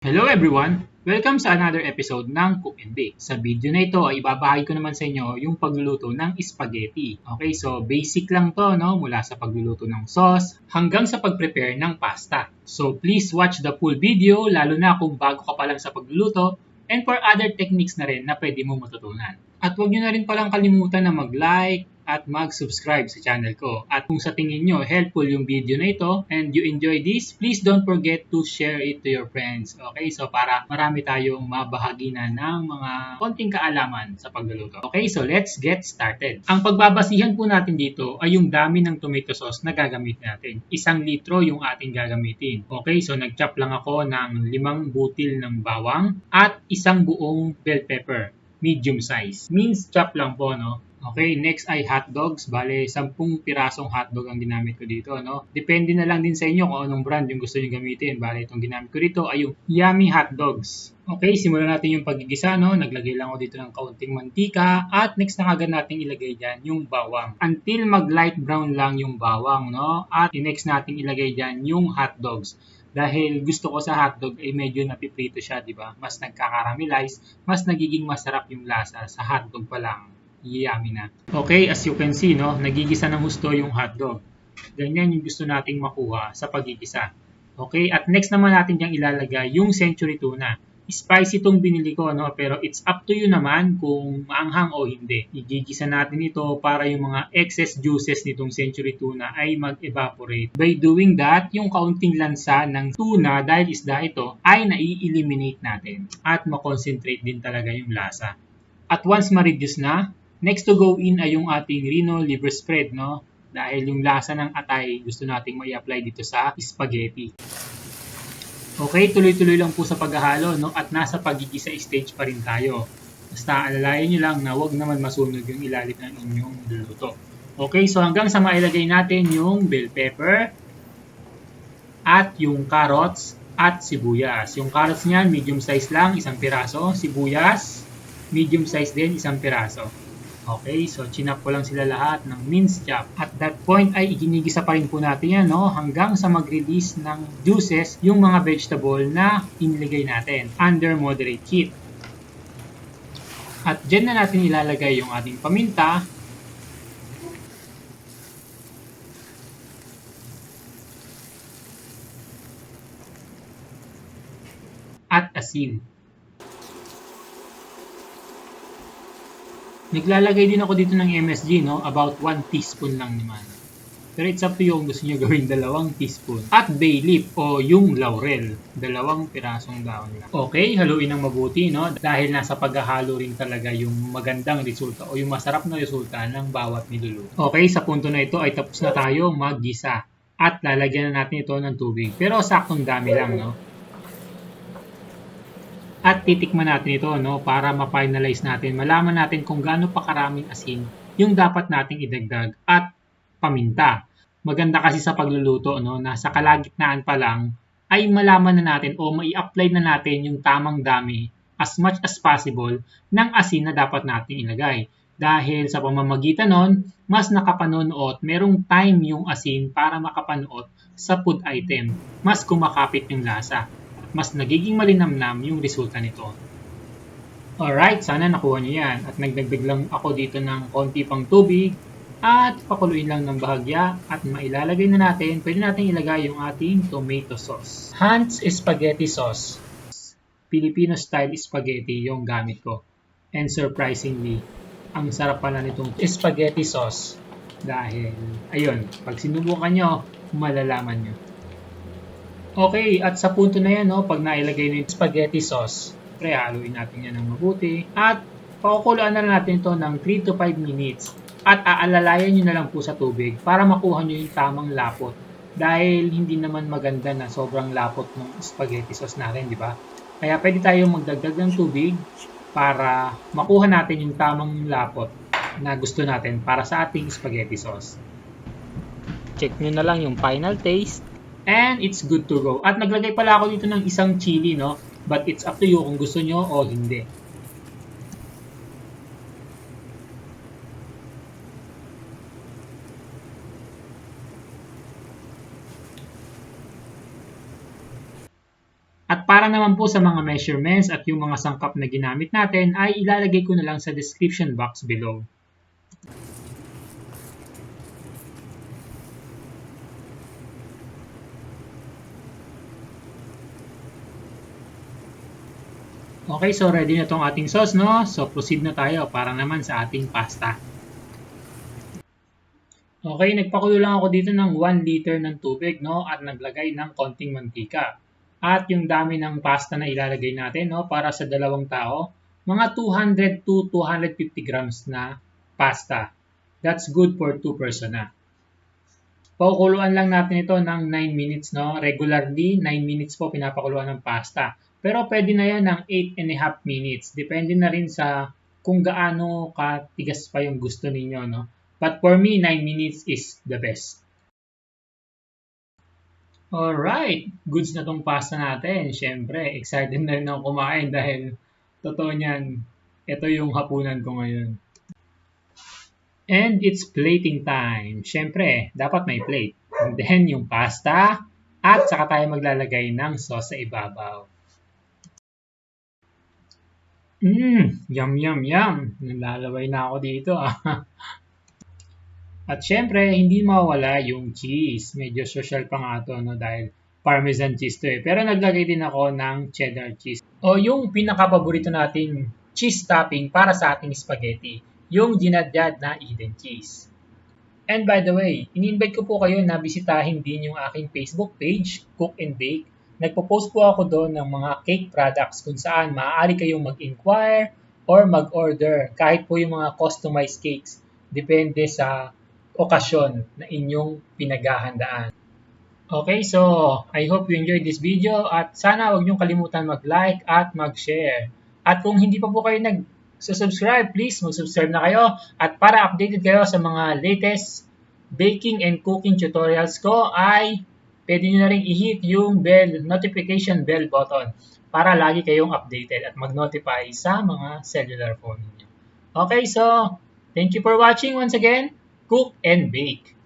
Hello everyone! Welcome sa another episode ng Cook and Bake. Sa video na ito ay ibabahagi ko naman sa inyo yung pagluluto ng spaghetti. Okay, so basic lang to, no? Mula sa pagluluto ng sauce hanggang sa pag-prepare ng pasta. So please watch the full video, lalo na kung bago ka pa lang sa pagluluto, and for other techniques na rin na pwede mo matutunan. At huwag nyo na rin palang kalimutan na mag-like at mag-subscribe sa channel ko. At kung sa tingin nyo helpful yung video na ito and you enjoy this, please don't forget to share it to your friends. Okay, so para marami tayong mabahagi na ng mga konting kaalaman sa pagluluto. Okay, so let's get started. Ang pagbabasihan po natin dito ay yung dami ng tomato sauce na gagamitin natin. 1 litro yung ating gagamitin. Okay, so nag-chop lang ako ng 5 butil ng bawang at 1 buong bell pepper. Medium size. Means chop lang po, no? Okay, next ay hot dogs. Bale, 10 pirasong hotdog ang ginamit ko dito, no? Depende na lang din sa inyo kung anong brand yung gusto nyo gamitin. Bale, itong ginamit ko dito ay yung Yummy Hot Dogs. Okay, simulan natin yung pagigisa, no? Naglagay lang ako dito ng kaunting mantika at next na agad natin ilagay dyan yung bawang. Until mag-light brown lang yung bawang, no? At next natin ilagay dyan yung hot dogs. Dahil gusto ko sa hotdog ay medyo napiprito siya, di ba? Mas nagkakaramelize, mas nagiging masarap yung lasa sa hotdog pa lang. Yummy na. Okay, as you can see, no, nagigisa ng gusto yung hotdog. Ganyan yung gusto nating makuha sa pagigisa. Okay, at next naman natin diyang ilalagay yung century tuna. Spicy itong binili ko, no, pero it's up to you naman kung maanghang o hindi. Igigisa natin ito para yung mga excess juices nitong century tuna ay mag-evaporate. By doing that, yung kaunting lansa ng tuna dahil isda ito ay nai-eliminate natin at makonsentrate din talaga yung lasa. At once ma-reduce na, next to go in ay yung ating Reno liver spread, no? Dahil yung lasa ng atay gusto nating mai-apply dito sa spaghetti. Okay, tuloy-tuloy lang po sa paghahalo, no? At nasa pagigisa stage pa rin tayo. Basta alalayan nyo lang na huwag naman masunog yung ilalim ng inyong luluto. Okay, so hanggang sa mailagay natin yung bell pepper at yung carrots at sibuyas. Yung carrots niyan, medium size lang, 1 piraso. Sibuyas, medium size din, 1 piraso. Okay, so chinap ko lang sila lahat ng minced chop. At that point ay iginigisa pa rin po natin yan, no? Hanggang sa mag-release ng juices yung mga vegetable na inilagay natin under moderate heat. At dyan na natin ilalagay yung ating paminta. At asin. Naglalagay din ako dito ng MSG, no? About 1 teaspoon lang naman. Pero it's up to you kung gusto nyo gawin 2 teaspoon. At bay leaf o yung laurel. 2 pirasong daon lang. Okay, haluin ng mabuti, no? Dahil nasa paghahalo rin talaga yung magandang resulta o yung masarap na resulta ng bawat niluluto. Okay, sa punto na ito ay tapos na tayo maggisa. At lalagyan na natin ito ng tubig. Pero saktong dami lang, no? At titikman natin ito, no, para ma-finalize natin, malaman natin kung gaano pa karaming asin yung dapat nating idagdag at paminta. Maganda kasi sa pagluluto, no, na sa kalagitnaan pa lang ay malaman na natin o mai-apply na natin yung tamang dami as much as possible ng asin na dapat nating ilagay. Dahil sa pamamagitan nun, mas nakapanood, merong time yung asin para makapanood sa food item. Mas kumakapit yung lasa. Mas nagiging malinamnam yung resulta nito. Alright, sana nakuha nyo yan. At nagdagdag lang ako dito ng konti pang tubig at pakuluin lang ng bahagya at mailalagay na natin, pwede natin ilagay yung ating tomato sauce. Hans Spaghetti Sauce. Filipino style spaghetti yung gamit ko. And surprisingly, ang sarap pala nitong spaghetti sauce. Dahil, ayun, pag sinubukan nyo, malalaman nyo. Okay, at sa punto na yan, no, pag nailagay na yung spaghetti sauce, haluin natin yan ng mabuti. At pakukuluan na natin ito ng 3 to 5 minutes. At aalalayan nyo na lang po sa tubig para makuha nyo yung tamang lapot. Dahil hindi naman maganda na sobrang lapot ng spaghetti sauce natin, di ba? Kaya pwede tayong magdagdag ng tubig para makuha natin yung tamang lapot na gusto natin para sa ating spaghetti sauce. Check nyo na lang yung final taste. And it's good to go. At naglagay pala ako dito ng 1 chili, no? But it's up to you kung gusto nyo o hindi. At para naman po sa mga measurements at yung mga sangkap na ginamit natin ay ilalagay ko na lang sa description box below. Okay, so ready na tong ating sauce, no? So proceed na tayo para naman sa ating pasta. Okay, nagpakulo lang ako dito ng 1 liter ng tubig, no? At naglagay ng konting mantika. At yung dami ng pasta na ilalagay natin, no? Para sa 2 tao, mga 200 to 250 grams na pasta. That's good for 2 person na. Pakukuluan lang natin ito ng 9 minutes, no? Regularly, 9 minutes po pinapakuluan ng pasta. Pero pwede na yan ng 8.5 minutes. Depende na rin sa kung gaano katigas pa yung gusto ninyo, no? But for me, 9 minutes is the best. Alright, goods na tong pasta natin. Siyempre, excited na rin ako kumain dahil totoo niyan, ito yung hapunan ko ngayon. And it's plating time. Siyempre, dapat may plate. And then yung pasta at saka tayo maglalagay ng sauce sa ibabaw. Yum, yum, yum. Nalalaway na ako dito. At syempre, hindi mawala yung cheese. Medyo social pa nga ito, no? Dahil parmesan cheese to eh. Pero naglagay din ako ng cheddar cheese. O yung pinaka-paborito nating cheese topping para sa ating spaghetti. Yung dinadyad na Eden cheese. And by the way, ini-invite ko po kayo na bisitahin din yung aking Facebook page, Cook and Bake. Nagpo-post po ako doon ng mga cake products kung saan maaari kayong mag-inquire or mag-order kahit po yung mga customized cakes. Depende sa okasyon na inyong pinaghahandaan. Okay, so I hope you enjoyed this video at sana huwag niyong kalimutan mag-like at mag-share. At kung hindi pa po kayo nag-subscribe, please mag-subscribe na kayo. At para updated kayo sa mga latest baking and cooking tutorials ko ay pwede nyo na rin i-hit yung notification bell button para lagi kayong updated at mag-notify sa mga cellular phone niyo. Okay, so thank you for watching once again. Cook and Bake.